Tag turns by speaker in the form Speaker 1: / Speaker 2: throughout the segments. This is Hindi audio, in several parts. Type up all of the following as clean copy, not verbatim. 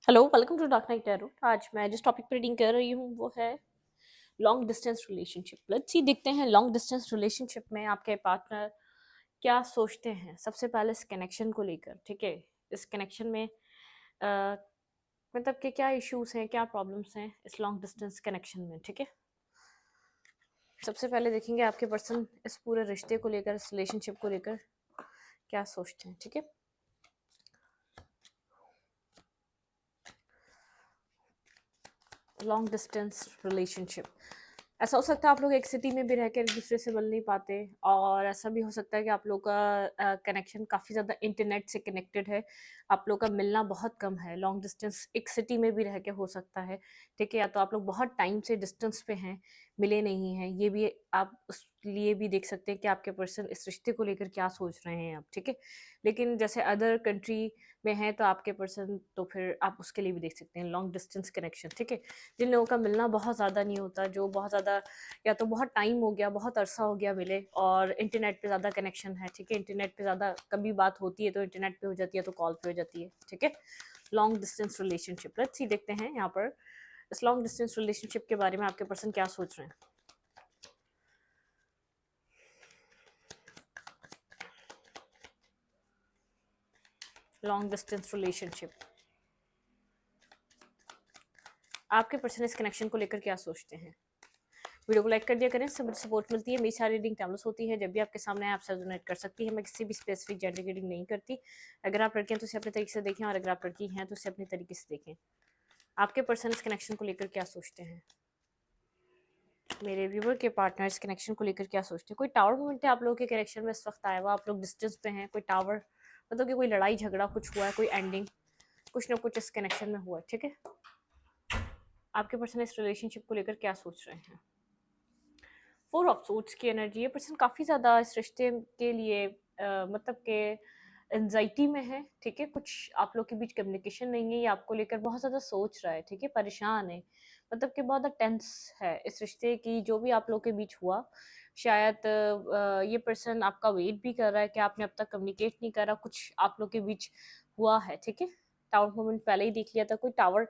Speaker 1: Hello, welcome to dark night tarot. आज मैं जिस टॉपिक पर रीडिंग कर रही हूँ वो है long distance relationship. Let's see, देखते हैं लॉन्ग डिस्टेंस रिलेशनशिप में आपके पार्टनर क्या सोचते हैं। सबसे पहले इस कनेक्शन को लेकर, ठीक है, इस कनेक्शन में मतलब कि क्या इश्यूज हैं, क्या प्रॉब्लम्स हैं इस लॉन्ग डिस्टेंस कनेक्शन में, ठीक है। सबसे पहले देखेंगे आपके पर्सन इस पूरे रिश्ते को लेकर, इस रिलेशनशिप को लेकर क्या सोचते हैं, ठीक है। लॉन्ग डिस्टेंस रिलेशनशिप, ऐसा हो सकता है आप लोग एक सिटी में भी रहकर एक दूसरे से मिल नहीं पाते, और ऐसा भी हो सकता है कि आप लोग का कनेक्शन काफ़ी ज़्यादा इंटरनेट से कनेक्टेड है, आप लोग का मिलना बहुत कम है। लॉन्ग डिस्टेंस एक सिटी में भी रह के हो सकता है, ठीक है। या तो आप लोग बहुत टाइम से डिस्टेंस पे हैं, मिले नहीं हैं, ये भी आप उस लिए भी देख सकते हैं कि आपके पर्सन इस रिश्ते को लेकर क्या सोच रहे हैं आप, ठीक है। लेकिन जैसे अदर कंट्री में हैं तो आपके पर्सन, तो फिर आप उसके लिए भी देख सकते हैं लॉन्ग डिस्टेंस कनेक्शन, ठीक है। जिन लोगों का मिलना बहुत ज़्यादा नहीं होता, जो बहुत ज़्यादा, या तो बहुत टाइम हो गया, बहुत अरसा हो गया मिले, और इंटरनेट पे ज़्यादा कनेक्शन है, ठीक है। इंटरनेट पे ज़्यादा कभी बात होती है तो इंटरनेट पे हो जाती है, तो कॉल पे हो जाती है, ठीक है। Long distance relationship, let's see, देखते हैं यहाँ पर इस लॉन्ग डिस्टेंस रिलेशनशिप के बारे में आपके पर्सन क्या सोच रहे हैं। लॉन्ग डिस्टेंस रिलेशनशिप, आपके पर्सन इस कनेक्शन को लेकर क्या सोचते हैं। वीडियो को लाइक कर दिया करें, सब सपोर्ट मिलती है। मेरी सारी रीडिंग टाइमलेस होती है, जब भी आपके सामने आप से डोनेट कर सकती है। मैं किसी भी स्पेसिफिक जेंडर की रीडिंग नहीं करती। अगर आप लड़के हैं तो इसे अपने तरीके से देखें, और अगर आप लड़की हैं तो इसे अपने तरीके से देखें। आपके पर्सन इस कनेक्शन को लेकर क्या सोचते हैं। मेरे व्यूवर के पार्टनर इस कनेक्शन को लेकर क्या सोचते हैं। कोई टावर मोमेंट है आप लोगों के कनेक्शन में इस वक्त आया हुआ, आप लोग डिस्टेंस पे हैं, कोई टावर, मतलब कि कोई लड़ाई झगड़ा कुछ हुआ है, कोई एंडिंग, कुछ ना कुछ इस कनेक्शन में हुआ है, ठीक है। आपके पर्सन इस रिलेशनशिप को लेकर क्या सोच रहे हैं। फोर ऑफ सोर्ड्स की एनर्जी, ये पर्सन काफ़ी ज़्यादा इस रिश्ते के लिए मतलब के एनजाइटी में है, ठीक है। कुछ आप लोग के बीच कम्युनिकेशन नहीं है, ये आपको लेकर बहुत ज़्यादा सोच रहा है, ठीक है, परेशान है, मतलब कि बहुत ज़्यादा टेंस है इस रिश्ते की, जो भी आप लोग के बीच हुआ। शायद ये पर्सन आपका वेट भी कर रहा है कि आपने अब तक कम्युनिकेट नहीं करा, कुछ आप लोग के बीच हुआ है, ठीक है। टावर मोमेंट पहले ही देख लिया था, कोई टावर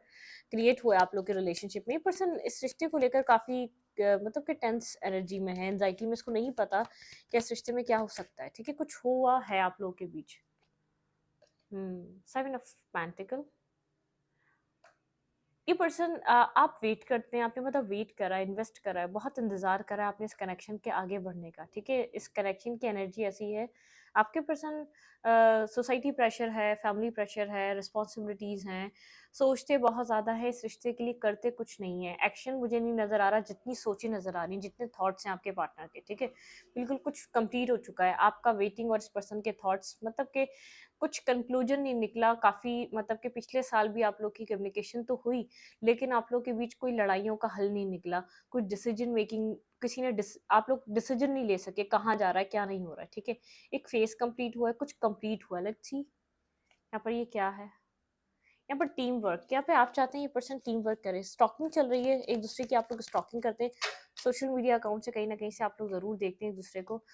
Speaker 1: क्रिएट हुआ है आप लोग के रिलेशनशिप में। ये पर्सन इस रिश्ते को लेकर काफ़ी मतलब कि टेंस एनर्जी में है, एंजाइटी में, इसको नहीं पता कि इस रिश्ते में क्या हो सकता है, ठीक है। कुछ हुआ है आप लोगों के बीच। सेवन ऑफ पेंटिकल, ये पर्सन आप वेट करते हैं, आपने मतलब वेट करा है, इन्वेस्ट करा है, बहुत इंतजार करा है आपने इस कनेक्शन के आगे बढ़ने का, ठीक है। इस कनेक्शन की एनर्जी ऐसी है, आपके पर्सन सोसाइटी प्रेशर है, फैमिली प्रेशर है, रिस्पॉन्सिबिलिटीज़ हैं, सोचते बहुत ज़्यादा है इस रिश्ते के लिए, करते कुछ नहीं है। एक्शन मुझे नहीं नज़र आ रहा, जितनी सोची नज़र आ रही, जितने थॉट्स हैं आपके पार्टनर के, ठीक है। बिल्कुल कुछ कंप्लीट हो चुका है आपका वेटिंग, और इस पर्सन के थॉट्स, मतलब कि कुछ कंक्लूजन नहीं निकला काफ़ी, मतलब कि पिछले साल भी आप लोग की कम्युनिकेशन तो हुई, लेकिन आप लोग के बीच कोई लड़ाइयों का हल नहीं निकला, कुछ डिसीजन मेकिंग, किसी ने आप लोग डिसीजन नहीं ले सके, कहाँ जा रहा है, क्या नहीं हो रहा है, ठीक है। एक फेज कंप्लीट हुआ है, कुछ कंप्लीट हुआ है, लेट्स सी यहाँ पर ये क्या है। यहाँ पर टीम वर्क, यहाँ पे आप चाहते हैं ये पर्सन टीम वर्क करे, स्टॉकिंग चल रही है एक दूसरे की, आप लोग स्टॉकिंग करते हैं, सोशल मीडिया अकाउंट से कहीं ना कहीं से आप लोग जरूर देखते हैं एक दूसरे को।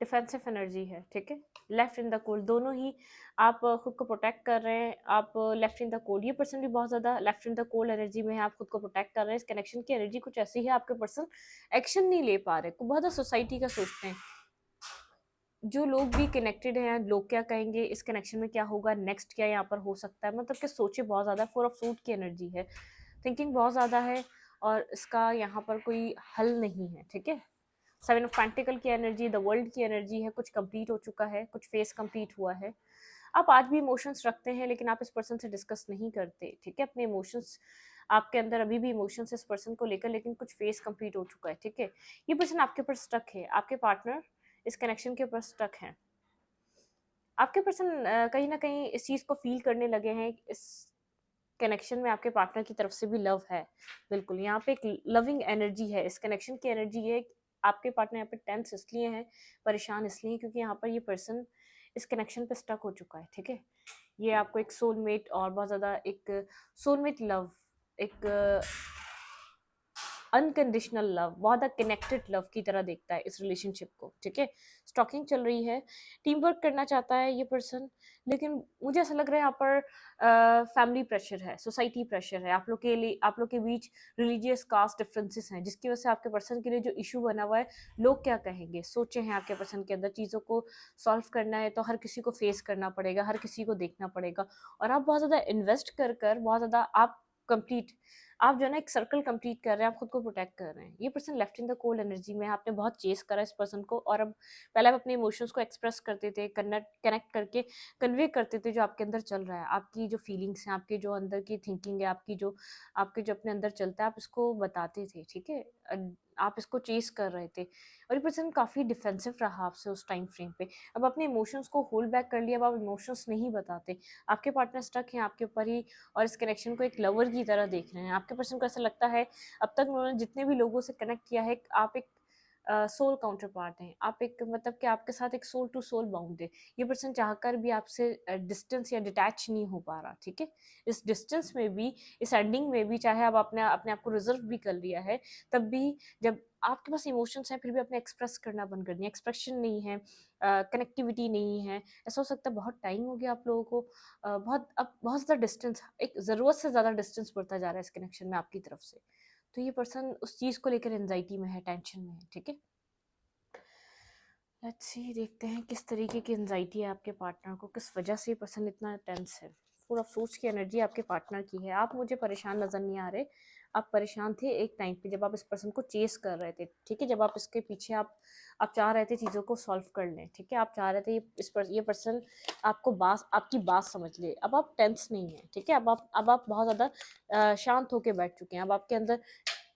Speaker 1: डिफेंसिव एनर्जी है, ठीक है। लेफ्ट इन द कोल्ड, दोनों ही आप खुद को प्रोटेक्ट कर रहे हैं, आप लेफ्ट इन द कोल्ड, ये पर्सन भी बहुत ज़्यादा left in the cold energy में है, आप खुद को प्रोटेक्ट कर रहे हैं। इस कनेक्शन की एनर्जी कुछ ऐसी है, आपके पर्सन एक्शन नहीं ले पा रहे, बहुत ज़्यादा सोसाइटी का सोचते हैं। जो लोग भी कनेक्टेड हैं, लोग क्या कहेंगे, इस कनेक्शन में क्या होगा, नेक्स्ट क्या यहाँ पर हो सकता है, मतलब कि सोचे बहुत ज़्यादा। फोर ऑफ सूट की एनर्जी है, थिंकिंग बहुत ज़्यादा है, और इसका यहाँ पर कोई हल नहीं है, ठीक है। सेवन ऑफ पेंटिकल की एनर्जी, द वर्ल्ड की एनर्जी है, कुछ कंप्लीट हो चुका है, कुछ फेस कंप्लीट हुआ है। आप आज भी इमोशंस रखते हैं, लेकिन आप इस पर्सन से डिस्कस नहीं करते, ठीक है, अपने इमोशंस, आपके अंदर अभी भी इमोशंस इस पर्सन को लेकर, लेकिन कुछ फेस कंप्लीट हो चुका है, ठीक है। ये पर्सन आपके ऊपर स्टक है, आपके पार्टनर इस कनेक्शन के ऊपर स्टक है। आपके पर्सन कहीं ना कहीं इस चीज़ को फील करने लगे हैं, इस कनेक्शन में आपके पार्टनर की तरफ से भी लव है, बिल्कुल। यहाँ पे एक लविंग एनर्जी है, इस कनेक्शन की एनर्जी है। आपके पार्टनर यहाँ पे टेंस इसलिए है, परेशान इसलिए, क्योंकि यहाँ पर ये पर्सन इस कनेक्शन पे स्टक हो चुका है, ठीक है। ये आपको एक सोलमेट, और बहुत ज़्यादा एक सोलमेट लव, एक अनकंडीशनल लव, बहुत ज़्यादा कनेक्टेड लव की तरह देखता है इस रिलेशनशिप को, ठीक है। स्टॉकिंग चल रही है, टीम वर्क करना चाहता है ये पर्सन, लेकिन मुझे ऐसा लग रहा है यहाँ पर फैमिली प्रेशर है, सोसाइटी प्रेशर है, आप लोग के लिए, आप लोग के बीच रिलीजियस कास्ट डिफरेंसेस हैं, जिसकी वजह से आपके पर्सन के लिए जो इशू बना हुआ है, लोग क्या कहेंगे, सोचे हैं आपके पर्सन के अंदर। चीज़ों को सॉल्व करना है तो हर किसी को फेस करना पड़ेगा, हर किसी को देखना पड़ेगा, और आप बहुत ज़्यादा इन्वेस्ट कर कर बहुत ज़्यादा कंप्लीट आप जो है ना एक सर्कल कंप्लीट कर रहे हैं, आप खुद को प्रोटेक्ट कर रहे हैं। ये person left in the cold energy में है, आपने बहुत चेस करा इस पर्सन को, और अब पहले आप अपने इमोशंस को एक्सप्रेस करते थे, कनेक्ट करके कन्वे करते थे जो आपके अंदर चल रहा है, आपकी जो फीलिंग्स हैं, आपके जो अंदर की थिंकिंग है, आपके जो अपने अंदर चलता है, आप इसको बताते थे, ठीक है। आप इसको चेस कर रहे थे, और ये पर्सन काफ़ी डिफेंसिव रहा आपसे उस टाइम फ्रेम पे। अब अपने इमोशंस को होल्ड बैक कर लिया, अब आप इमोशंस नहीं बताते, आपके पार्टनर स्टक हैं आपके ऊपर ही, और इस कनेक्शन को एक लवर की तरह देख रहे हैं। आपके पर्सन को ऐसा लगता है, अब तक उन्होंने जितने भी लोगों से कनेक्ट किया है, आप एक सोल काउंटर पार्ट हैं, आप एक मतलब कि आपके साथ एक सोल टू सोल बाउंड है। ये पर्सन चाहकर भी आपसे डिस्टेंस या डिटैच नहीं हो पा रहा, ठीक है। इस डिस्टेंस में भी, इस एंडिंग में भी, चाहे अब आपने अपने आप को रिजर्व भी कर लिया है, तब भी जब आपके पास इमोशंस हैं, फिर भी अपने एक्सप्रेस करना बंद कर दिया, एक्सप्रेशन नहीं है, कनेक्टिविटी नहीं है। ऐसा हो सकता है बहुत टाइम हो गया आप लोगों को, बहुत अब बहुत ज़्यादा डिस्टेंस, एक ज़रूरत से ज़्यादा डिस्टेंस बढ़ता जा रहा है इस कनेक्शन में आपकी तरफ से। तो ये पर्सन उस चीज़ को लेकर एंजाइटी में है, टेंशन में है, ठीक है। लेट्स सी, देखते हैं किस तरीके की एंजाइटी है आपके पार्टनर को, किस वजह से ये पर्सन इतना टेंस है। फुल ऑफ सोच की एनर्जी आपके पार्टनर की है। आप मुझे परेशान नज़र नहीं आ रहे, आप परेशान थे एक टाइम पे जब आप इस पर्सन को चेस कर रहे थे, ठीक है। जब आप इसके पीछे आप चाह रहे थे चीज़ों को सॉल्व कर लें, ठीक है। आप चाह रहे थे ये पर्सन आपकी बात समझ ले। अब आप टेंस नहीं है, ठीक है। अब आप बहुत ज़्यादा शांत होके बैठ चुके हैं। अब आपके अंदर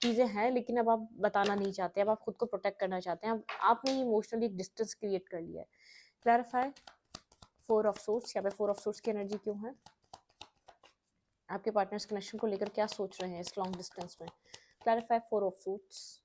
Speaker 1: चीज़ें हैं, लेकिन अब आप बताना नहीं चाहते, अब आप खुद को प्रोटेक्ट करना चाहते हैं। अब आपने इमोशनली एक डिस्टेंस क्रिएट कर लिया है। क्लैरिफाई, फोर ऑफ सोर्ट्स, यहाँ पे फोर ऑफ सोर्ट्स की एनर्जी क्यों है? आपके पार्टनर्स कनेक्शन को लेकर क्या सोच रहे हैं इस लॉन्ग डिस्टेंस में? Clarify, four of sorts.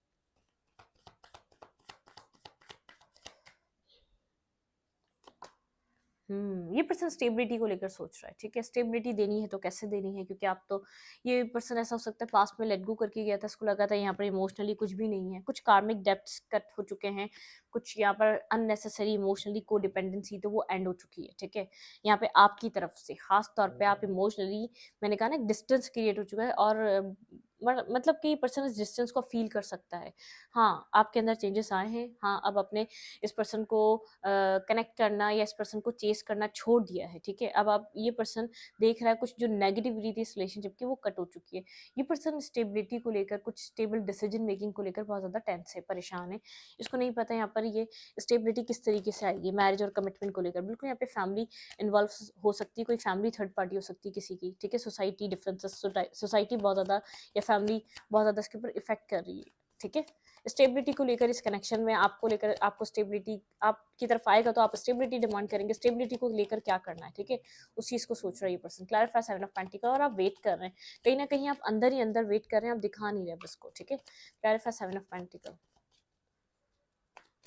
Speaker 1: ये पर्सन स्टेबिलिटी को लेकर सोच रहा है, ठीक है। स्टेबिलिटी देनी है तो कैसे देनी है, क्योंकि आप तो, ये पर्सन ऐसा हो सकता है पास्ट में लेट गो करके गया था, इसको लगा था यहाँ पर इमोशनली कुछ भी नहीं है, कुछ कार्मिक डेप्थ्स कट हो चुके हैं, कुछ यहाँ पर अननेसेसरी इमोशनली को डिपेंडेंसी तो वो एंड हो चुकी है, ठीक है। यहाँ पे आपकी तरफ से खास तौर पे आप इमोशनली, मैंने कहा ना, एक डिस्टेंस क्रिएट हो चुका है, और मतलब कि पर्सन इस डिस्टेंस को फील कर सकता है। हाँ, आपके अंदर चेंजेस आए हैं। हाँ, अब अपने इस पर्सन को कनेक्ट करना या इस पर्सन को चेस करना छोड़ दिया है, ठीक है। अब आप, ये पर्सन देख रहा है कुछ जो नेगेटिविटी थी इस रिलेशनशिप की, वो कट हो चुकी है। ये पर्सन स्टेबिलिटी को लेकर, कुछ स्टेबल डिसीजन मेकिंग को लेकर बहुत ज़्यादा टेंस है, परेशान है। इसको नहीं पता यहाँ पर ये स्टेबिलिटी किस तरीके से आएगी मैरिज और कमिटमेंट को लेकर। बिल्कुल यहाँ पे फैमिली इन्वॉल्व हो सकती है, कोई फैमिली थर्ड पार्टी हो सकती है किसी की, ठीक है। सोसाइटी डिफरेंसेस, सोसाइटी बहुत ज़्यादा, या फैमिली बहुत ज़्यादा इसके ऊपर इफेक्ट कर रही है, ठीक है। स्टेबिलिटी को लेकर इस कनेक्शन में आपको लेकर, आपको स्टेबिलिटी आपकी तरफ आएगा तो आप स्टेबिलिटी डिमांड करेंगे। स्टेबिलिटी को लेकर क्या करना है, ठीक है, उस चीज़ को सोच रहा है ये person. Clarify, seven of pentacle, और आप वेट कर रहे हैं, कहीं ना कहीं आप अंदर ही अंदर वेट कर रहे हैं, आप दिखा नहीं रहे बस को, ठीक है। Clarify, seven of pentacle.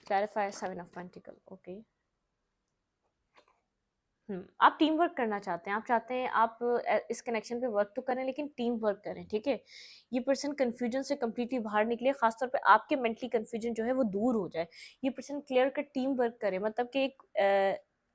Speaker 1: Clarify, seven of pentacle, okay. आप टीम वर्क करना चाहते हैं, आप चाहते हैं आप इस कनेक्शन पे वर्क तो करें, लेकिन टीम वर्क करें, ठीक है। ये पर्सन कन्फ्यूजन से कम्प्लीटली बाहर निकले, खासतौर पे आपके मेंटली कन्फ्यूजन जो है वो दूर हो जाए। ये person clear cut team work करे, मतलब कि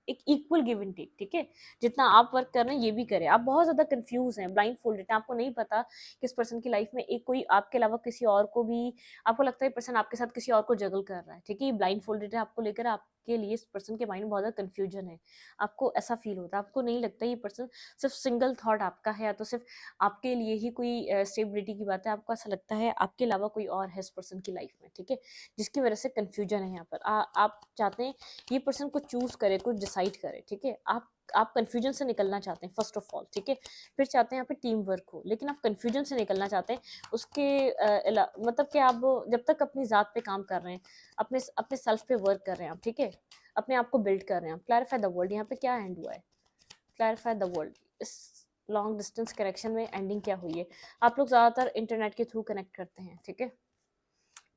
Speaker 1: एक इक्वल गिव एंड टेक, ठीक है। जितना आप वर्क कर रहे हैं ये भी करे। आप बहुत ज़्यादा कंफ्यूज हैं, ब्लाइंड फोल्डेड हैं, आपको नहीं पता कि इस पर्सन की लाइफ में एक कोई आपके अलावा किसी और को भी, आपको लगता है पर्सन आपके साथ किसी और को जगल कर रहा है, ठीक है। ये ब्लाइंड फोल्डेड है आपको लेकर, आपके लिए इस पर्सन के माइंड में बहुत ज़्यादा कन्फ्यूजन है। आपको ऐसा फील होता है, आपको नहीं लगता ये पर्सन सिर्फ सिंगल थॉट आपका है, या तो सिर्फ आपके लिए ही कोई स्टेबिलिटी की बात है। आपको ऐसा लगता है आपके अलावा कोई और है इस पर्सन की लाइफ में, ठीक है, जिसकी वजह से कन्फ्यूजन है यहाँ पर। आप चाहते हैं ये पर्सन को चूज करे, कुछ डिसाइड करे, ठीक है। आप कन्फ्यूजन से निकलना चाहते हैं फर्स्ट ऑफ ऑल, ठीक है। फिर चाहते हैं यहाँ पे टीम वर्क हो, लेकिन आप कन्फ्यूजन से निकलना चाहते हैं। उसके मतलब कि आप जब तक अपनी ज़ात पे काम कर रहे हैं, अपने अपने सेल्फ पे वर्क कर रहे हैं आप, ठीक है, अपने आप को बिल्ड कर रहे हैं आप। क्लैरिफाई द वर्ल्ड, यहाँ पे क्या एंड हुआ है? क्लैरिफाई द वर्ल्ड, इस लॉन्ग डिस्टेंस कनेक्शन में एंडिंग क्या हुई है? आप लोग ज़्यादातर इंटरनेट के थ्रू कनेक्ट करते हैं, ठीक है।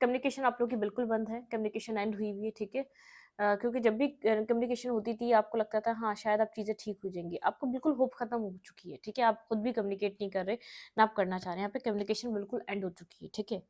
Speaker 1: कम्युनिकेशन आप लोग की बिल्कुल बंद है, कम्युनिकेशन एंड हुई है, ठीक है। क्योंकि जब भी कम्युनिकेशन होती थी आपको लगता था हाँ शायद अब चीज़ें ठीक हो जाएंगी, आपको बिल्कुल होप खत्म हो चुकी है, ठीक है, आप खुद भी कम्युनिकेट नहीं कर रहे ना आप करना चाह रहे हैं, यहाँ पे कम्युनिकेशन बिल्कुल एंड हो चुकी है, ठीक है।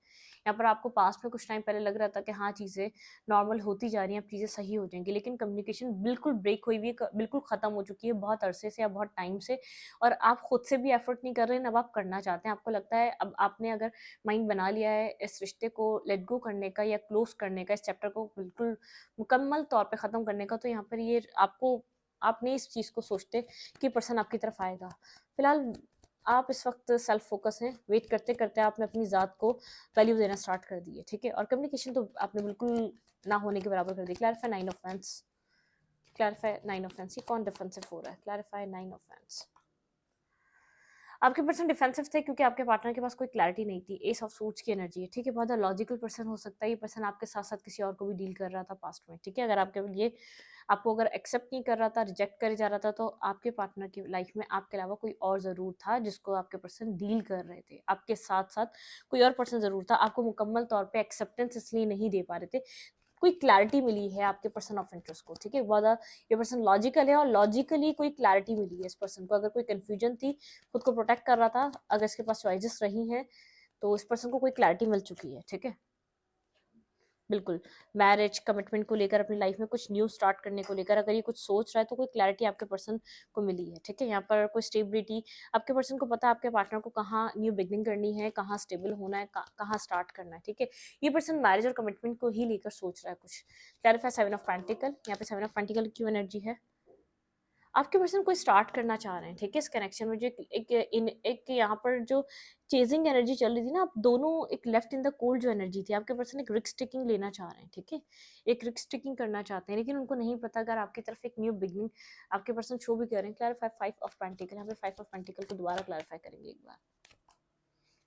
Speaker 1: यहाँ पर आपको पास्ट में कुछ टाइम पहले लग रहा था कि हाँ चीज़ें नॉर्मल होती जा रही हैं, अब चीज़ें सही हो जाएंगी, लेकिन कम्युनिकेशन बिल्कुल ब्रेक हुई हुई है, बिल्कुल ख़त्म हो चुकी है बहुत अरसे से या बहुत टाइम से। और आप खुद से भी एफर्ट नहीं कर रहे हैं, अब आप करना चाहते हैं, आपको लगता है अब आपने अगर माइंड बना लिया है इस रिश्ते को लेट गो करने का या क्लोज करने का, इस चैप्टर को बिल्कुल मुकम्मल तौर पे ख़त्म करने का, तो यहाँ पर ये आपको आप नहीं इस चीज़ को सोचते कि पर्सन आपकी तरफ आएगा। फिलहाल आप इस वक्त सेल्फ फोकस हैं, वेट करते करते आपने अपनी ज़ात को वैल्यू देना स्टार्ट कर दी है, ठीक है। और कम्युनिकेशन तो आपने बिल्कुल ना होने के बराबर कर दी। क्लैरिफाई 9 ऑफेंस, क्लैरिफाई 9 ऑफेंस, ये कौन डिफेंसिव हो रहा है? Clarify 9 offence. आपके पर्सन डिफेंसिव थे क्योंकि आपके पार्टनर के पास कोई क्लैरिटी नहीं थी। एस ऑफ सूट्स की एनर्जी है, ठीक है। बहुत लॉजिकल पर्सन हो सकता है ये पर्सन, आपके साथ साथ किसी और को भी डील कर रहा था पास्ट में, ठीक है। अगर आपके लिए आपको अगर एक्सेप्ट नहीं कर रहा था, रिजेक्ट करे जा रहा था, तो आपके पार्टनर की लाइफ में आपके अलावा कोई और ज़रूर था जिसको आपके पर्सन डील कर रहे थे। आपके साथ साथ कोई और पर्सन ज़रूर था, आपको मुकम्मल तौर पे एक्सेप्टेंस इसलिए नहीं दे पा रहे थे, कोई क्लैरिटी मिली है आपके पर्सन ऑफ इंटरेस्ट को, ठीक है। बहुत ये पर्सन लॉजिकल है और लॉजिकली कोई क्लैरिटी मिली है इस पर्सन को। अगर कोई कंफ्यूजन थी, खुद को प्रोटेक्ट कर रहा था, अगर इसके पास चॉइसेस रही हैं, तो इस पर्सन को कोई क्लैरिटी मिल चुकी है, ठीक है। बिल्कुल, मैरिज, कमिटमेंट को लेकर, अपनी लाइफ में कुछ न्यू स्टार्ट करने को लेकर अगर ये कुछ सोच रहा है, तो कोई क्लैरिटी आपके पर्सन को मिली है, ठीक है। यहाँ पर कोई स्टेबिलिटी, आपके पर्सन को पता है आपके पार्टनर को कहाँ न्यू बिगनिंग करनी है, कहाँ स्टेबल होना है, कहाँ स्टार्ट करना है, ठीक है। ये पर्सन मैरिज और कमिटमेंट को ही लेकर सोच रहा है कुछ। क्लैरिफाई 7 ऑफ पेंटिकल, यहाँ पे 7 ऑफ पेंटिकल क्यों एनर्जी है? आपके पर्सन कोई स्टार्ट करना चाह रहे हैं, ठीक है। इस कनेक्शन में जो एक यहाँ पर जो चेजिंग एनर्जी चल रही थी ना, आप दोनों एक लेफ्ट इन द कोल्ड जो एनर्जी थी, आपके पर्सन एक रिस्क टेकिंग लेना चाह रहे हैं, ठीक है। एक रिस्क टेकिंग करना चाहते हैं, लेकिन उनको नहीं पता अगर आपकी तरफ एक न्यू बिगनिंग आपके पर्सन शो भी कर रहे हैं। क्लैरिफाई 5 ऑफ पेंटिकल, यहाँ पे 5 ऑफ पेंटिकल को दोबारा क्लैरिफाई करेंगे एक बार।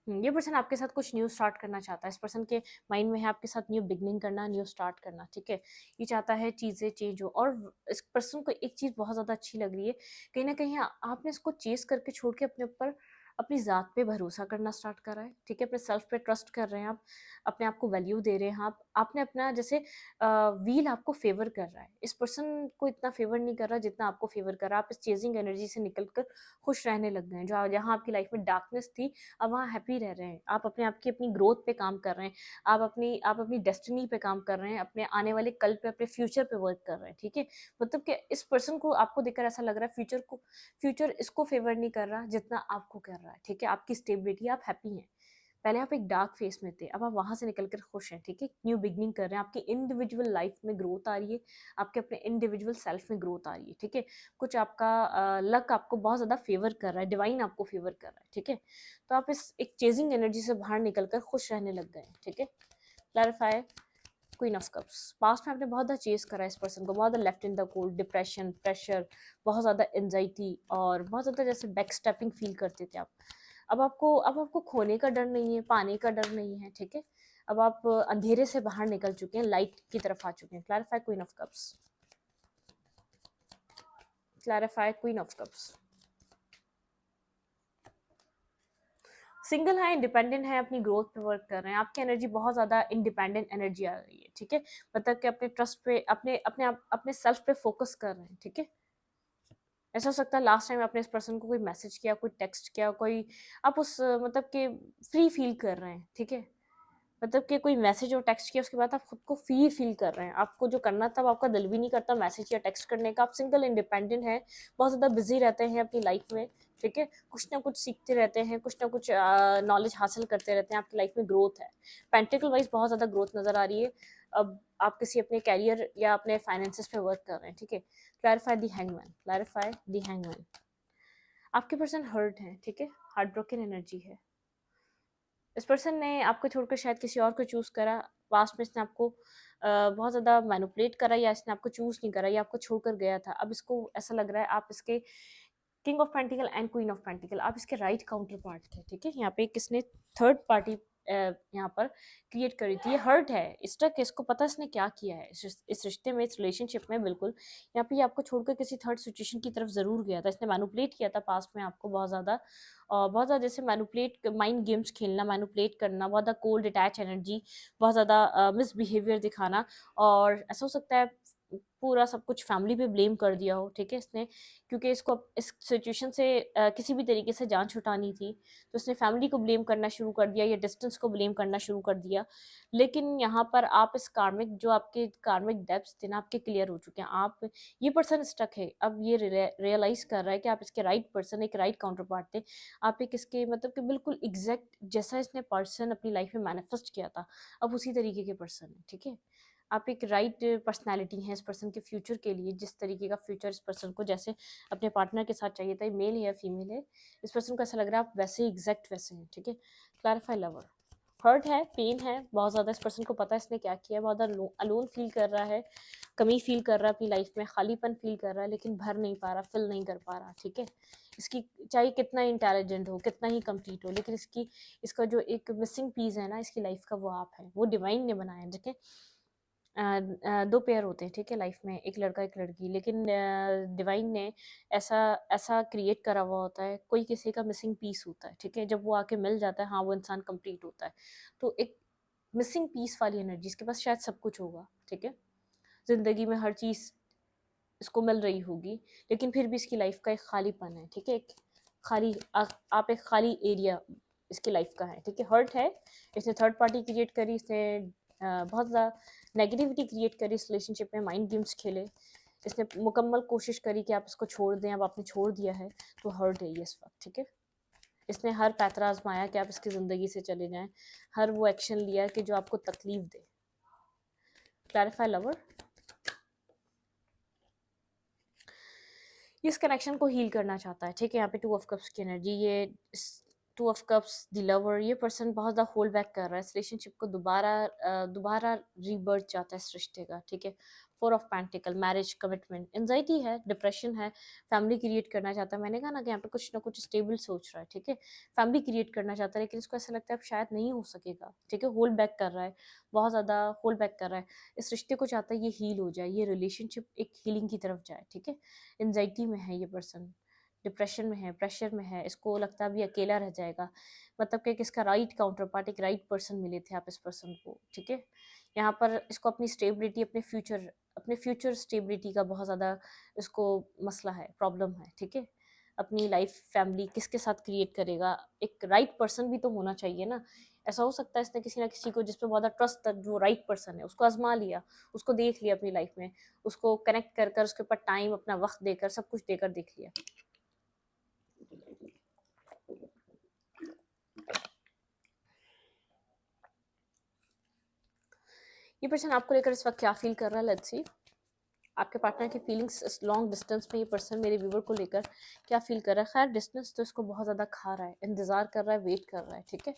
Speaker 1: ये पर्सन आपके साथ कुछ न्यू स्टार्ट करना चाहता है। इस पर्सन के माइंड में है आपके साथ न्यू बिगनिंग करना, न्यू स्टार्ट करना, ठीक है। ये चाहता है चीज़ें चेंज हो, और इस पर्सन को एक चीज़ बहुत ज़्यादा अच्छी लग रही है, कहीं ना कहीं आपने इसको चेस करके छोड़ के अपने ऊपर, अपनी ज़ात पे भरोसा करना स्टार्ट करा है, ठीक है। अपने सेल्फ पे ट्रस्ट कर रहे हैं आप, अपने आप को वैल्यू दे रहे हैं आप। आपने अपना जैसे व्हील आपको फेवर कर रहा है, इस पर्सन को इतना फेवर नहीं कर रहा जितना आपको फेवर कर रहा है। आप इस चेजिंग एनर्जी से निकल कर खुश रहने लग गए हैं। जहाँ आपकी लाइफ में डार्कनेस थी, अब वहाँ हैप्पी रह रहे हैं आप, अपने आप की अपनी ग्रोथ पे काम कर रहे हैं, आप अपनी डेस्टिनी पे काम कर रहे हैं, अपने आने वाले कल पे, अपने फ्यूचर पे वर्क कर रहे हैं, ठीक है। मतलब कि इस पर्सन को आपको देखकर ऐसा लग रहा है फ्यूचर इसको फेवर नहीं कर रहा जितना आपको कर रहा है, ठीक है। आपकी स्टेबिलिटी, आप हैप्पी हैं। पहले आप एक डार्क फेस में थे, अब आप वहां से निकल कर खुश हैं, ठीक है। न्यू बिगनिंग कर रहे हैं, आपकी इंडिविजुअल लाइफ में ग्रोथ आ रही है, आपके अपने इंडिविजुअल सेल्फ में ग्रोथ आ रही है, ठीक है। कुछ आपका लक आपको बहुत ज़्यादा फेवर कर रहा है, डिवाइन आपको फेवर कर रहा है, ठीक है। तो आप इस एक चेजिंग एनर्जी से बाहर निकल कर खुश रहने लग गए हैं, ठीक है। Clarify queen of cups, past में आपने बहुत ज़्यादा चेज करा है इस पर्सन को, बहुत ज़्यादा left in the cold, depression, pressure, बहुत ज़्यादा एंजाइटी, और बहुत ज़्यादा जैसे बैक स्टेपिंग फील करते थे आप। अब आपको खोने का डर नहीं है, पाने का डर नहीं है, ठीक है। अब आप अंधेरे से बाहर निकल चुके हैं, लाइट की तरफ आ चुके हैं। Clarify queen of cups, clarify queen of cups. Single है, इंडिपेंडेंट है, अपनी ग्रोथ पे वर्क कर रहे हैं। आपकी एनर्जी बहुत ज़्यादा इंडिपेंडेंट एनर्जी आ रही है, ठीक है। मतलब कि अपने ट्रस्ट पे, अपने सेल्फ पे फोकस कर रहे हैं, ठीक है। ऐसा हो सकता है लास्ट टाइम आपने इस पर्सन को कोई मैसेज किया, कोई टेक्स्ट किया, कोई आप उस मतलब कि फ्री फील कर रहे हैं, ठीक है। मतलब कि कोई मैसेज और टेक्स्ट किया, उसके बाद आप खुद को फ्री फील कर रहे हैं। आपको जो करना था, आपका दिल भी नहीं करता मैसेज या टेक्स्ट करने का। आप सिंगल इंडिपेंडेंट हैं, बहुत ज़्यादा बिजी रहते हैं अपनी लाइफ में, ठीक है। कुछ ना कुछ सीखते रहते हैं, कुछ ना कुछ नॉलेज हासिल करते रहते हैं। आपकी लाइफ में ग्रोथ है, पेंटिकल वाइज बहुत ज़्यादा ग्रोथ नज़र आ रही है। अब आप किसी अपने कैरियर या अपने फाइनेंसेस पे वर्क कर रहे हैं, ठीक है। Clarify the hangman, clarify the hangman. आपके पर्सन हर्ट है, ठीक है, हार्ट ब्रोकन एनर्जी है। इस पर्सन ने आपको छोड़कर शायद किसी और को चूज़ करा। पास्ट में इसने आपको बहुत ज़्यादा मैनिपुलेट करा, या इसने आपको चूज़ नहीं करा, या आपको छोड़कर गया था। अब इसको ऐसा लग रहा है आप इसके king of pentacle and queen of pentacle, आप इसके राइट काउंटर पार्ट थे, ठीक है। यहाँ पे किसने थर्ड पार्टी यहाँ पर क्रिएट करी थी, ये हर्ट है। इस तक इसको पता इसने क्या किया है इस रिश्ते में, इस रिलेशनशिप में। बिल्कुल यहाँ पे आपको छोड़कर किसी थर्ड सिचुएशन की तरफ ज़रूर गया था, इसने मैनिपुलेट किया था पास्ट में आपको बहुत ज़्यादा, और बहुत ज़्यादा जैसे मैनिपुलेट, माइंड गेम्स खेलना, मैनिपुलेट करना, बहुत ज़्यादा कोल्ड अटैच एनर्जी, बहुत ज़्यादा मिसबिहेवियर दिखाना। और ऐसा हो सकता है पूरा सब कुछ फैमिली पे ब्लेम कर दिया हो, ठीक है इसने, क्योंकि इसको इस सिचुएशन से किसी भी तरीके से जान छुटानी थी, तो इसने फैमिली को ब्लेम करना शुरू कर दिया या डिस्टेंस को ब्लेम करना शुरू कर दिया। लेकिन यहाँ पर आप इस कार्मिक, जो आपके कार्मिक डेप्थ्स थे ना, आपके क्लियर हो चुके हैं। आप, ये पर्सन स्टक है, अब ये रियलाइज कर रहा है कि आप इसके राइट पर्सन, एक राइट काउंटर पार्ट थे। आप एक इसके मतलब कि बिल्कुल एग्जैक्ट जैसा इसने पर्सन अपनी लाइफ में मैनिफेस्ट किया था, अब उसी तरीके के पर्सन है, ठीक है। आप एक राइट पर्सनैलिटी हैं इस पर्सन के फ्यूचर के लिए, जिस तरीके का फ्यूचर इस पर्सन को जैसे अपने पार्टनर के साथ चाहिए था, मेल है या फीमेल है, इस पर्सन को ऐसा लग रहा है आप वैसे एग्जैक्ट वैसे हैं, ठीक है। क्लैरिफाई लवर, हर्ट है, पेन है बहुत ज़्यादा, इस पर्सन को पता है इसने क्या किया है, बहुत ज़्यादा अलोन फील कर रहा है, कमी फील कर रहा है अपनी लाइफ में, खालीपन फील कर रहा है, लेकिन भर नहीं पा रहा, फिल नहीं कर पा रहा, ठीक है। इसकी चाहे कितना इंटेलिजेंट हो, कितना ही कंप्लीट हो, लेकिन इसका जो एक मिसिंग पीस है ना इसकी लाइफ का, वो आप है, वो डिवाइन ने बनाया है, ठीक है। दो पेयर होते हैं, ठीक है, लाइफ में, एक लड़का एक लड़की, लेकिन डिवाइन ने ऐसा ऐसा क्रिएट करा हुआ होता है, कोई किसी का मिसिंग पीस होता है, ठीक है, जब वो आके मिल जाता है, हाँ वो इंसान कंप्लीट होता है। तो एक मिसिंग पीस वाली एनर्जी, इसके पास शायद सब कुछ होगा, ठीक है, जिंदगी में हर चीज़ इसको मिल रही होगी, लेकिन फिर भी इसकी लाइफ का एक खालीपन है, ठीक है, एक खाली आप एक खाली एरिया इसकी लाइफ का है, ठीक है। हर्ट है, इसने थर्ड पार्टी क्रिएट करी, इसने बहुत ज़्यादा नेगेटिविटी क्रिएट करी इस रिलेशनशिप में, माइंड गेम्स खेले, इसने मुकम्मल कोशिश करी कि आप इसको छोड़ दें, अब आपने छोड़ दिया है, तो हर्ट है ये इस वक्त, ठीक है। इसने हर पैतरा आजमाया कि आप इसकी ज़िंदगी से चले जाएं, हर वो एक्शन लिया कि जो आपको तकलीफ दे। क्लैरिफाई लवर, इस कनेक्शन को हील करना चाहता है, ठीक है। यहाँ पे 2 ऑफ कप्स की एनर्जी, ये 2 ऑफ कप्स द लवर, ये पर्सन बहुत ज़्यादा होल्ड बैक कर रहा है इस रिलेशनशिप को, दोबारा रीबर्थ चाहता है इस रिश्ते का, ठीक है। 4 of pentacle, marriage, commitment, anxiety है, डिप्रेशन है, फैमिली क्रिएट करना चाहता है। मैंने कहा ना कि यहाँ पे कुछ ना कुछ स्टेबल सोच रहा है, ठीक है, फैमिली क्रिएट करना चाहता है, लेकिन इसको ऐसा लगता है अब शायद नहीं हो सकेगा, ठीक है, होल्ड बैक कर रहा है, बहुत ज़्यादा होल्ड बैक कर रहा है इस रिश्ते को, चाहता है ये हील हो जाए, ये रिलेशनशिप एक हीलिंग की तरफ जाए, ठीक है। एंजाइटी में है ये पर्सन, डिप्रेशन में है, प्रेशर में है, इसको लगता है अभी अकेला रह जाएगा, मतलब कि इसका राइट काउंटर पार्ट, एक राइट पर्सन मिले थे आप इस पर्सन को, ठीक है। यहाँ पर इसको अपनी स्टेबिलिटी, अपने फ्यूचर स्टेबिलिटी का बहुत ज़्यादा इसको मसला है, प्रॉब्लम है, ठीक है। अपनी लाइफ फैमिली किसके साथ क्रिएट करेगा, एक राइट पर्सन भी तो होना चाहिए ना। ऐसा हो सकता है इसने किसी ना किसी को जिस पे बहुत ट्रस्ट था, जो राइट पर्सन है, उसको आजमा लिया, उसको देख लिया अपनी लाइफ में, उसको कनेक्ट कर कर, उसके ऊपर टाइम, अपना वक्त देकर, सब कुछ देकर देख लिया। ये पर्सन आपको लेकर इस वक्त क्या फील कर रहा है, लेट्स सी। आपके पार्टनर की फीलिंग्स इस लॉन्ग डिस्टेंस में ये पर्सन मेरे व्यूवर को लेकर क्या फील कर रहा है। खैर डिस्टेंस तो इसको बहुत ज़्यादा खा रहा है, इंतज़ार कर रहा है, वेट कर रहा है, ठीक है,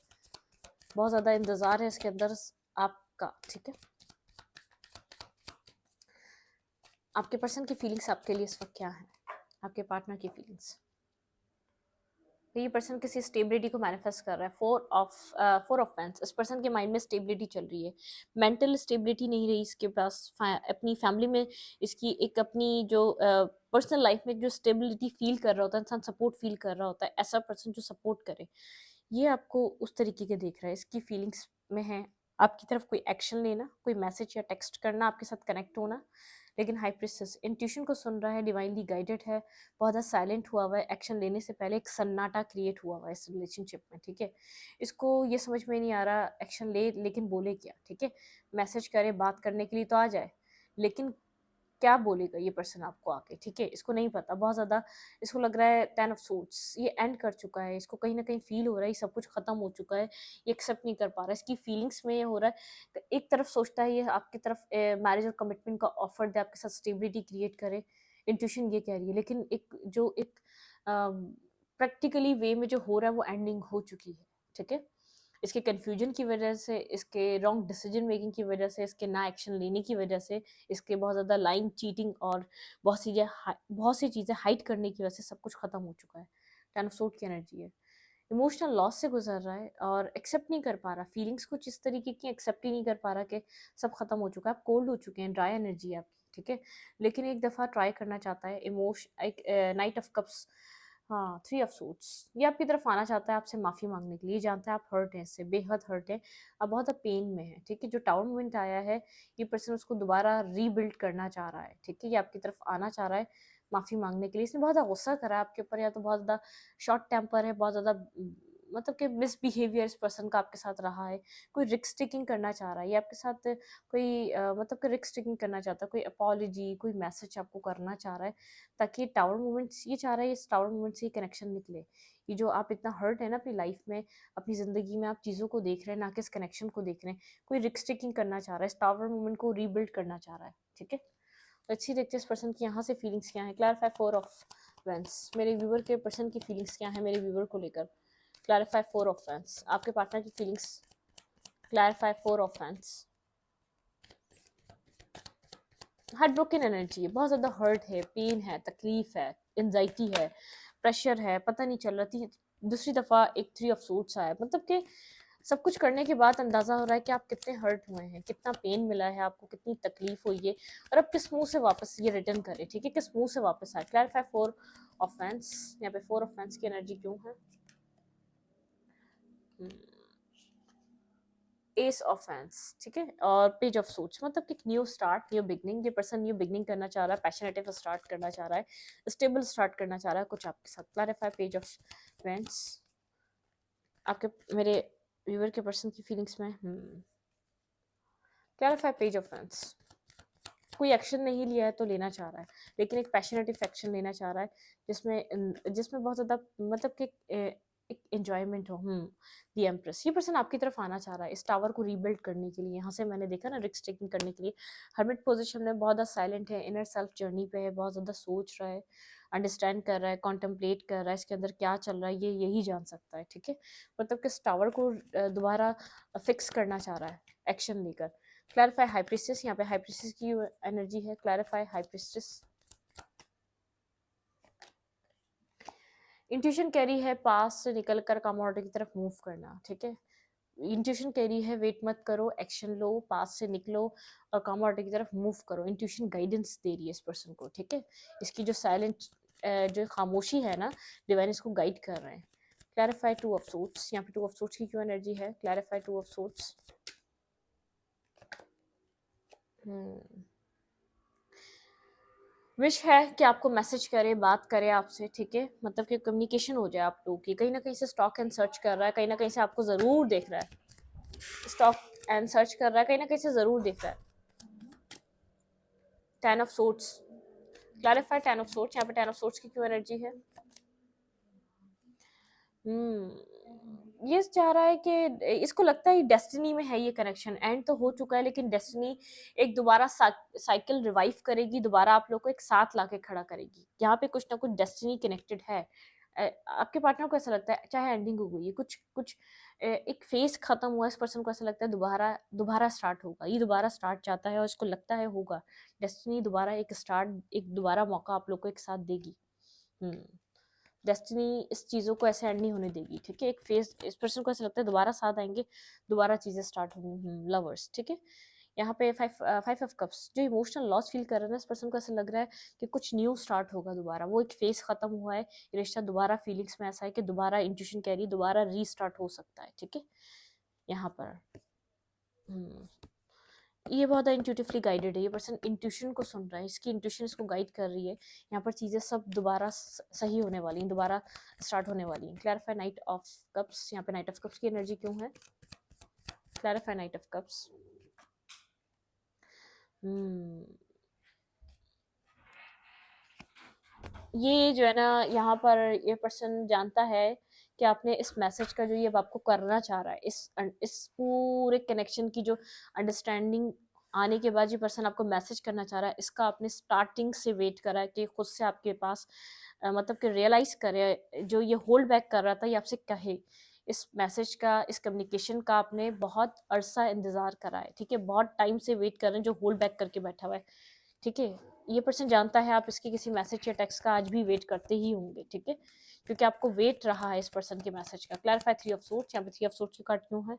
Speaker 1: बहुत ज़्यादा इंतज़ार है इसके अंदर आपका, ठीक है। आपके पर्सन की फीलिंग्स आपके लिए इस वक्त क्या है, आपके पार्टनर की फीलिंग्स। तो ये पर्सन किसी स्टेबिलिटी को मैनिफेस्ट कर रहा है, 4 ऑफ पेंस, इस पर्सन के माइंड में स्टेबिलिटी चल रही है, मेंटल स्टेबिलिटी नहीं रही इसके पास, अपनी फैमिली में इसकी एक अपनी जो पर्सनल लाइफ में जो स्टेबिलिटी फील कर रहा होता है, इंसान सपोर्ट फील कर रहा होता है, ऐसा पर्सन जो सपोर्ट करे, ये आपको उस तरीके के देख रहा है, इसकी फीलिंग्स में है आपकी तरफ कोई एक्शन लेना, कोई मैसेज या टेक्स्ट करना, आपके साथ कनेक्ट होना, लेकिन हाई प्रिंसेस इंट्यूशन को सुन रहा है, डिवाइनली गाइडेड है, बहुत ज़्यादा साइलेंट हुआ हुआ है, एक्शन लेने से पहले एक सन्नाटा क्रिएट हुआ हुआ है इस रिलेशनशिप में, ठीक है। इसको ये समझ में नहीं आ रहा एक्शन ले, लेकिन बोले क्या, ठीक है। मैसेज करे, बात करने के लिए तो आ जाए, लेकिन क्या बोलेगा ये पर्सन आपको आके, ठीक है, इसको नहीं पता, बहुत ज़्यादा इसको लग रहा है 10 ऑफ सूट्स ये एंड कर चुका है, इसको कहीं ना कहीं फील हो रहा है ये सब कुछ खत्म हो चुका है, ये एक्सेप्ट नहीं कर पा रहा है, इसकी फीलिंग्स में ये हो रहा है। एक तरफ सोचता है ये आपकी तरफ मैरिज और कमिटमेंट का ऑफर दे, आपके साथ स्टेबिलिटी क्रिएट करे, इंट्यूशन ये कह रही है, लेकिन एक प्रैक्टिकली वे में जो हो रहा है वो एंडिंग हो चुकी है, ठीक है। इसके कन्फ्यूजन की वजह से, इसके रॉन्ग डिसीजन मेकिंग की वजह से, इसके ना एक्शन लेने की वजह से, इसके बहुत ज़्यादा लाइंग, चीटिंग और बहुत सी चीज़ें हाइड करने की वजह से सब कुछ ख़त्म हो चुका है। 10 ऑफ सोर्ड की एनर्जी है, इमोशनल लॉस से गुजर रहा है और एक्सेप्ट नहीं कर पा रहा फीलिंग्स को, जिस तरीके की एक्सेप्ट ही नहीं कर पा रहा कि सब खत्म हो चुका है, आप कोल्ड हो चुके हैं, ड्राई एनर्जी है आपकी, ठीक है। लेकिन एक दफ़ा ट्राई करना चाहता है, एक नाइट ऑफ कप्स हाँ, थ्री ऑफ सूट्स, ये आपकी तरफ आना चाहता है आपसे माफ़ी मांगने के लिए, जानता है आप हर्ट हैं इससे, बेहद हर्ट हैं, अब बहुत पेन में है, ठीक है। जो टावर मूवमेंट आया है, ये पर्सन उसको दोबारा रीबिल्ड करना चाह रहा है, ठीक है। ये आपकी तरफ आना चाह रहा है माफ़ी मांगने के लिए। इसने बहुत ज़्यादा गुस्सा करा है आपके ऊपर, या तो बहुत ज़्यादा शॉर्ट टेम्पर है, बहुत ज़्यादा मतलब कि मिसबिहेवियर इस पर्सन का आपके साथ रहा है, कोई रिस्क टेकिंग करना चाह रहा है, ये आपके साथ कोई मतलब कि रिस्क टेकिंग करना चाहता है, कोई अपॉलॉजी, कोई मैसेज आपको करना चाह रहा है, ताकि टावर मूवमेंट्स ये चाह रहा है इस टावर मूवमेंट से कनेक्शन निकले। ये जो आप इतना हर्ट है ना अपनी लाइफ में, अपनी ज़िंदगी में आप चीज़ों को देख रहे हैं, ना कि इस कनेक्शन को देख रहे हैं, कोई रिस्क टेकिंग करना चाह रहा है, इस टावर मूवमेंट को रीबिल्ड करना चाह रहा है, ठीक है। तो अच्छी देखते हैं इस पर्सन की यहाँ से फीलिंग्स क्या है। क्लैरिफाई फोर ऑफ वेंस, मेरे व्यूवर के पर्सन की फीलिंग्स क्या है मेरे व्यूवर को लेकर। क्लैरिफाई फोर ऑफ वेंस, आपके पार्टनर की feelings. Clarify four of wands, heart broken energy है, बहुत ज़्यादा हर्ट है, पेन है, तकलीफ है, एंजाइटी है, प्रेशर है, पता नहीं चल रहा थी। दूसरी दफ़ा एक थ्री ऑफ सूट्स आया, मतलब कि सब कुछ करने के बाद अंदाज़ा हो रहा है कि आप कितने हर्ट हुए हैं, कितना पेन मिला है आपको, कितनी तकलीफ हुई है, और अब किस मुंह से वापस ये रिटर्न करें, ठीक है, किस मुंह से वापस आए। क्लैरिफाई फोर ऑफेंस, यहाँ पे फोर ऑफेंस की एनर्जी क्यों है। एस ऑफेंस, ठीक है, और पेज ऑफ सूट्स, मतलब कि न्यू स्टार्ट, न्यू बिगनिंग। ये पर्सन न्यू बिगनिंग करना चाह रहा है, पैशनेटिव स्टार्ट करना चाह रहा है, स्टेबल स्टार्ट करना चाह रहा है कुछ आपके साथ। क्लैरिफाई पेज ऑफ वेंट्स, आपके मेरे व्यूअर के पर्सन की फीलिंग्स में। क्लैरिफाई पेज ऑफ वेंट्स, कोई एक्शन नहीं लिया है तो लेना चाह रहा है, लेकिन एक पैशनेटिव एक्शन लेना चाह रहा है, जिसमें बहुत ज़्यादा मतलब कि एक एंजॉयमेंट हो। दी एम्प्रेस, ये पर्सन आपकी तरफ आना चाह रहा है इस टावर को रीबिल्ड करने के लिए। यहाँ से मैंने देखा ना, रिस्क टेकिंग करने के लिए। हर्मिट पोजीशन में बहुत ज़्यादा साइलेंट है, इनर सेल्फ जर्नी पे है, बहुत ज़्यादा सोच रहा है, अंडरस्टैंड कर रहा है, कॉन्टम्पलेट कर रहा है, इसके अंदर क्या चल रहा है ये यही जान सकता है, ठीक है। मतलब कि इस टावर को दोबारा फिक्स करना चाह रहा है एक्शन लेकर। क्लैरिफाई हाई प्रीस्टेस, यहाँ पे हाई प्रीस्टेस की एनर्जी है। Clarify high priestess, intuition carry है पास से निकल कर काम ऑर्डर की तरफ मूव करना, ठीक है। इंट्यूशन कैरी है, वेट मत करो, एक्शन लो, पास से निकलो और काम ऑर्डर की तरफ मूव करो। इंट्यूशन गाइडेंस दे रही है इस पर्सन को, ठीक है। इसकी जो साइलेंट जो खामोशी है ना, डिवाइन इसको गाइड कर रहे हैं। क्लैरिफाई टू ऑफ सूट्स, यहाँ पे टू ऑफ सूट्स की क्यों एनर्जी है। Clarify two of suits, wish है कि आपको मैसेज करे, बात करे आपसे, ठीक है, मतलब कि कम्युनिकेशन हो जाए आप लोगों की। कहीं ना कहीं से स्टॉक एंड सर्च कर रहा है, कहीं ना कहीं से आपको ज़रूर देख रहा है, स्टॉक एंड सर्च कर रहा है, कहीं ना कहीं से ज़रूर देख रहा है। Ten of shots, clarify ten of shots, यहाँ पे टेन ऑफ सोट्स की क्यों एनर्जी है। ये चाह रहा है कि इसको लगता है डेस्टिनी में है ये कनेक्शन, एंड तो हो चुका है, लेकिन डेस्टिनी एक दोबारा साइकिल रिवाइव करेगी, दोबारा आप लोग को एक साथ लाके खड़ा करेगी। यहाँ पे कुछ ना कुछ डेस्टिनी कनेक्टेड है। आपके पार्टनर को ऐसा लगता है, चाहे एंडिंग हो गई है, कुछ कुछ एक फेज खत्म हुआ, इस पर्सन को ऐसा लगता है दोबारा दोबारा स्टार्ट होगा, ये दोबारा स्टार्ट चाहता है और इसको लगता है होगा। डेस्टिनी दोबारा एक स्टार्ट, एक दोबारा मौका आप लोग को एक साथ देगी। डेस्टिनी इस चीज़ों को ऐसे एंड नहीं होने देगी, ठीक है। एक फेज, इस पर्सन को ऐसा लगता है दोबारा साथ आएंगे, दोबारा चीज़ें स्टार्ट होंगी। लवर्स, ठीक है। यहाँ पे फाइव ऑफ कप्स, जो इमोशनल लॉस फील कर रहे हैं ना, इस पर्सन को ऐसा लग रहा है कि कुछ न्यू स्टार्ट होगा दोबारा, वो एक फेज खत्म हुआ है, रिश्ता दोबारा फीलिंग्स में ऐसा है कि दोबारा इंट्यूशन कैरी, दोबारा रीस्टार्ट हो सकता है, ठीक है। यहाँ पर ये बहुत इंट्यूटिवली गाइडेड है, ये पर्सन इंट्यूशन को सुन रहा है, इसकी इंट्यूशन इसको गाइड कर रही है। यहाँ पर चीज़ें सब दोबारा सही होने वाली हैं, दोबारा स्टार्ट होने वाली हैं। क्लैरिफाई नाइट ऑफ कप्स, यहाँ पे नाइट ऑफ कप्स की एनर्जी क्यों है। क्लैरिफाई नाइट ऑफ कप्स, ये जो है ना, यहाँ पर ये पर्सन जानता है कि आपने इस मैसेज का जो ये आपको करना चाह रहा है, इस पूरे कनेक्शन की जो अंडरस्टैंडिंग आने के बाद ये पर्सन आपको मैसेज करना चाह रहा है, इसका आपने स्टार्टिंग से वेट करा है कि खुद से आपके पास मतलब कि रियलाइज करे, जो ये होल्ड बैक कर रहा था ये आपसे कहे। इस मैसेज का, इस कम्युनिकेशन का आपने बहुत अरसा इंतज़ार करा है, ठीक है, बहुत टाइम से वेट कर रहे हैं, जो होल्ड बैक करके बैठा हुआ है, ठीक है। ये पर्सन जानता है आप इसके किसी मैसेज या टेक्स्ट का आज भी वेट करते ही होंगे, ठीक है, क्योंकि आपको वेट रहा है इस पर्सन के मैसेज का। क्लैरिफाई थ्री ऑफ सोर्ट्स, यहाँ पे थ्री ऑफ सोर्ट्स की कार्ड क्यों है।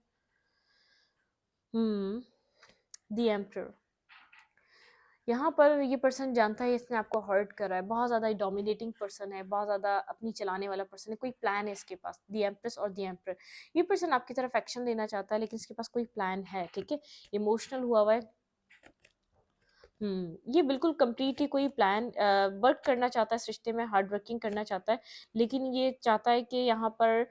Speaker 1: द एम्परर, यहाँ पर ये पर्सन जानता है इसने आपको हर्ट करा है, बहुत ज़्यादा डोमिनेटिंग पर्सन है, बहुत ज़्यादा अपनी चलाने वाला पर्सन है, कोई प्लान है इसके पास, दी एम्प्रेस और दी एम्पर। ये पर्सन आपकी तरफ एक्शन लेना चाहता है लेकिन इसके पास कोई प्लान है, ठीक है, इमोशनल हुआ हुआ है। ये बिल्कुल कंप्लीटली कोई प्लान वर्क करना चाहता है इस रिश्ते में, हार्ड वर्किंग करना चाहता है, लेकिन ये चाहता है कि यहाँ पर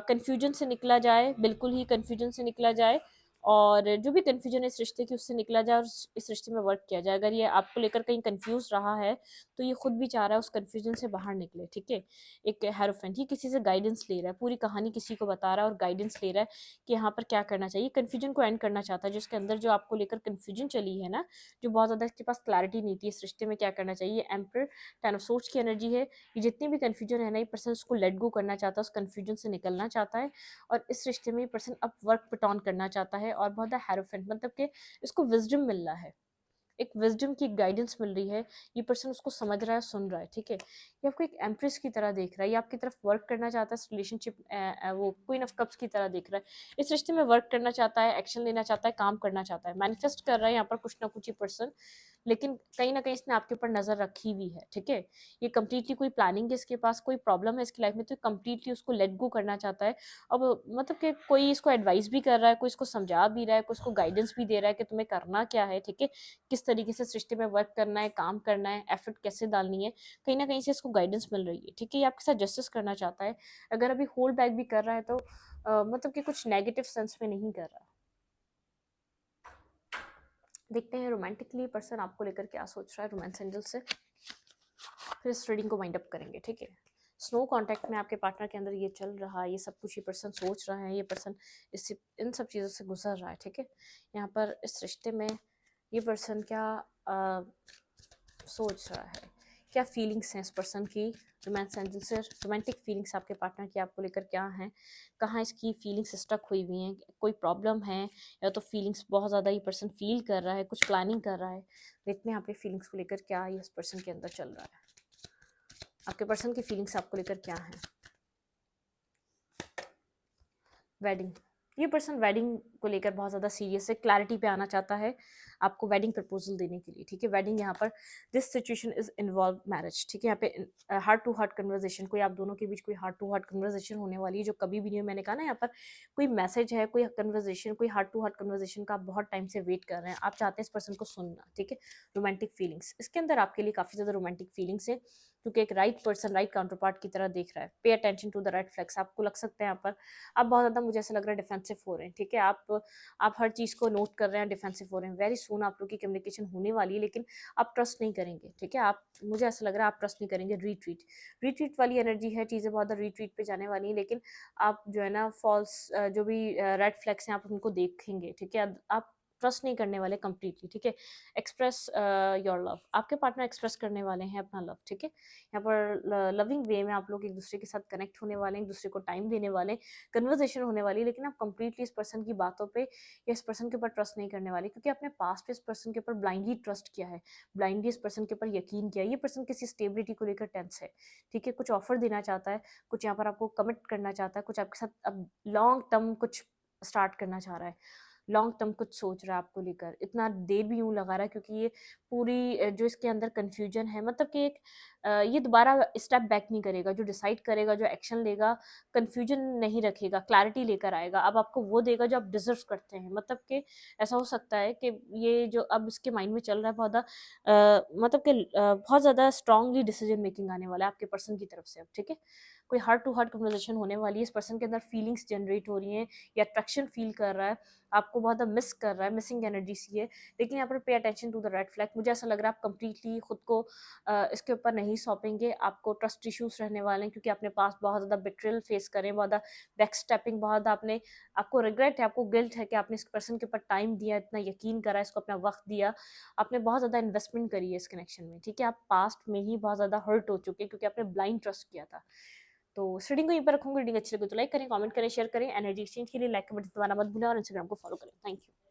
Speaker 1: कन्फ्यूजन से निकला जाए, बिल्कुल ही कन्फ्यूजन से निकला जाए, और जो भी कन्फ्यूजन है इस रिश्ते की उससे निकला जाए और इस रिश्ते में वर्क किया जाए। अगर ये आपको लेकर कहीं कन्फ्यूज रहा है तो ये खुद भी चाह रहा है उस कन्फ्यूजन से बाहर निकले, ठीक है। एक हेरोफेंट, ये किसी से गाइडेंस ले रहा है, पूरी कहानी किसी को बता रहा है और गाइडेंस ले रहा है कि यहाँ पर क्या करना चाहिए, कन्फ्यूजन को एंड करना चाहता है। जिसके अंदर जो आपको लेकर कन्फ्यूजन चली है ना, जो बहुत ज़्यादा इसके पास क्लैरिटी नहीं थी इस रिश्ते में क्या करना चाहिए, एम्पर टेन ऑफ सोर्ड्स की एनर्जी है। ये जितनी भी कन्फ्यूजन है ना, ये पर्सन उसको लेट गो करना चाहता है, उस कन्फ्यूजन से निकलना चाहता है, और इस रिश्ते में ये पर्सन अब वर्क पुट ऑन करना चाहता है, और बहुत हेरोफेंट मतलब कि इसको विजडम मिल रहा है, एक विजडम की गाइडेंस मिल रही है, ये पर्सन उसको समझ रहा है, सुन रहा है, ठीक है। ये आपको एक एम्प्रेस की तरह देख रहा है, ये आपकी तरफ वर्क करना चाहता है, इस रिलेशनशिप वो क्वीन ऑफ कप्स की तरह देख रहा है, इस रिश्ते में वर्क करना चाहता है, एक्शन लेना चाहता है, काम करना चाहता है, मैनिफेस्ट कर रहा है यहाँ पर कुछ ना कुछ ये पर्सन, लेकिन कहीं ना कहीं इसने आपके ऊपर नजर रखी हुई है, ठीक है। ये कंप्लीटली कोई प्लानिंग है इसके पास, कोई प्रॉब्लम है इसकी लाइफ में तो कंप्लीटली उसको लेट गो करना चाहता है। अब मतलब कि कोई इसको एडवाइस भी कर रहा है, कोई इसको समझा भी रहा है, कोई इसको गाइडेंस भी दे रहा है कि तुम्हें करना क्या है, ठीक है, किस तरीके से सिस्टम में वर्क करना है, काम करना है, एफर्ट कैसे डालनी है, कहीं ना कहीं से इसको गाइडेंस मिल रही है, ठीक है। ये आपके साथ जस्टिस करना चाहता है। अगर अभी होल्ड बैक भी कर रहा है तो मतलब कि कुछ नेगेटिव सेंस में नहीं कर रहा। देखते हैं रोमांटिकली पर्सन आपको लेकर क्या सोच रहा है रोमांस एंजल से, फिर इस रीडिंग को वाइंड अप करेंगे, ठीक है। स्नो कांटेक्ट में आपके पार्टनर के अंदर ये चल रहा है, ये सब कुछ ये पर्सन सोच रहा है, ये पर्सन इससे इन सब चीज़ों से गुजर रहा है, ठीक है। यहाँ पर इस रिश्ते में ये पर्सन क्या सोच रहा है, क्या फीलिंग्स हैं इस पर्सन की रोमांस एंजल से, रोमांटिक फीलिंग्स आपके पार्टनर की आपको लेकर क्या हैं, कहाँ इसकी फीलिंग्स स्टक हुई हुई हैं, कोई प्रॉब्लम है, या तो फीलिंग्स बहुत ज़्यादा ये पर्सन फील कर रहा है, कुछ प्लानिंग कर रहा है। देखते हैं यहाँ पे फीलिंग्स को लेकर क्या इस पर्सन के अंदर चल रहा है, आपके पर्सन की फीलिंग्स आपको लेकर क्या है। वेडिंग, ये पर्सन वेडिंग को लेकर बहुत ज़्यादा सीरियस है, क्लैरिटी पे आना चाहता है आपको वेडिंग प्रपोजल देने के लिए, ठीक है। वेडिंग यहाँ पर this situation is involve marriage, ठीक है। यहाँ पे हार्ट टू हार्ट कन्वर्सेशन, कोई आप दोनों के बीच कोई हार्ट टू हार्ट कन्वर्सेशन होने वाली है जो कभी भी नहीं है। मैंने कहा ना यहाँ पर कोई मैसेज है, कोई कन्वर्सेशन, कोई हार्ट टू हार्ट कन्वर्सेशन का आप बहुत टाइम से वेट कर रहे हैं, आप चाहते हैं इस पर्सन को सुनना, ठीक है। रोमांटिक फीलिंग्स इसके अंदर आपके लिए काफ़ी ज़्यादा रोमांटिक फीलिंग्स है, क्योंकि एक right person right counterpart की तरह देख रहा है। Pay attention to the red flags, आपको लग सकता है यहाँ पर आप बहुत ज़्यादा, मुझे ऐसा लग रहा है, डिफेंसिव हो रहे हैं, ठीक है। आप हर चीज़ को नोट कर रहे हैं, डिफेंसिव हो रहे हैं। वेरी सून आप लोग की कम्युनिकेशन होने वाली है, लेकिन आप ट्रस्ट नहीं करेंगे, ठीक है। आप, मुझे ऐसा लग रहा है आप ट्रस्ट नहीं करेंगे। रीट्रीट, रीट्रीट वाली एनर्जी है, चीज़ें बहुत ज़्यादा रीट्रीट पे जाने वाली हैं, लेकिन आप जो है ना फॉल्स जो भी रेड फ्लैग्स हैं आप उनको देखेंगे, ठीक है। आप ट्रस्ट नहीं करने वाले कम्प्लीटली, ठीक है। एक्सप्रेस योर लव, आपके पार्टनर एक्सप्रेस करने वाले हैं अपना लव, ठीक है। यहाँ पर लविंग वे में आप लोग एक दूसरे के साथ कनेक्ट होने वाले हैं, एक दूसरे को टाइम देने वाले हैं, कन्वर्सेशन होने वाली है, लेकिन आप कंप्लीटली इस पर्सन की बातों पे या इस पर्सन के ऊपर ट्रस्ट नहीं करने वाले, क्योंकि आपने पास्ट में इस पर्सन के ऊपर ब्लाइंडली ट्रस्ट किया है, ब्लाइंडली इस पर्सन के ऊपर यकीन किया है। ये पर्सन किसी स्टेबिलिटी को लेकर टेंस है, ठीक है। कुछ ऑफर देना चाहता है, कुछ यहाँ पर आपको कमिट करना चाहता है, कुछ आपके साथ अब लॉन्ग टर्म कुछ स्टार्ट करना चाह रहा है, लॉन्ग टर्म कुछ सोच रहा है आपको लेकर। इतना देर भी यूँ लगा रहा है क्योंकि ये पूरी जो इसके अंदर कन्फ्यूजन है, मतलब कि एक ये दोबारा स्टेप बैक नहीं करेगा, जो डिसाइड करेगा, जो एक्शन लेगा, कन्फ्यूजन नहीं रखेगा, क्लैरिटी लेकर आएगा। अब आपको वो देगा जो आप डिजर्व करते हैं, मतलब कि ऐसा हो सकता है कि ये जो अब इसके माइंड में चल रहा है बहुत मतलब कि बहुत ज़्यादा स्ट्रांगली डिसीजन मेकिंग आने वाला है आपके पर्सन की तरफ से अब, ठीक है। कोई हार्ट टू हार्ट कन्वर्सेशन होने वाली है, इस पर्सन के अंदर फीलिंग्स जनरेट हो रही हैं, या अट्रैक्शन फील कर रहा है, आपको बहुत ज़्यादा मिस कर रहा है, मिसिंग एनर्जी सी है। लेकिन यहाँ पर pay attention to the red flag, मुझे ऐसा लग रहा है आप कंप्लीटली खुद को इसके ऊपर नहीं सौंपेंगे, आपको ट्रस्ट इश्यूज रहने वाले हैं, क्योंकि आपने पास बहुत ज़्यादा बिट्रेल फेस करें, बहुत ज़्यादा बैक स्टेपिंग, बहुत ज़्यादा आपने, आपको रिग्रेट है, आपको गिल्ट है कि आपने इस पर्सन के ऊपर टाइम दिया, इतना यकीन करा, इसको अपना वक्त दिया, आपने बहुत ज़्यादा इन्वेस्टमेंट करी है इस कनेक्शन में, ठीक है। आप पास्ट में ही बहुत ज़्यादा हर्ट हो चुके हैं क्योंकि आपने ब्लाइंड ट्रस्ट किया था। तो इस रीडिंग को यहीं पर रखूंगी। रीडिंग अच्छी लगे तो लाइक करें, कमेंट करें, शेयर करें। एनर्जी एक्सचेंज के लिए लाइक का बटन दबाना मत भूलें और इंस्टाग्राम को फॉलो करें। Thank you.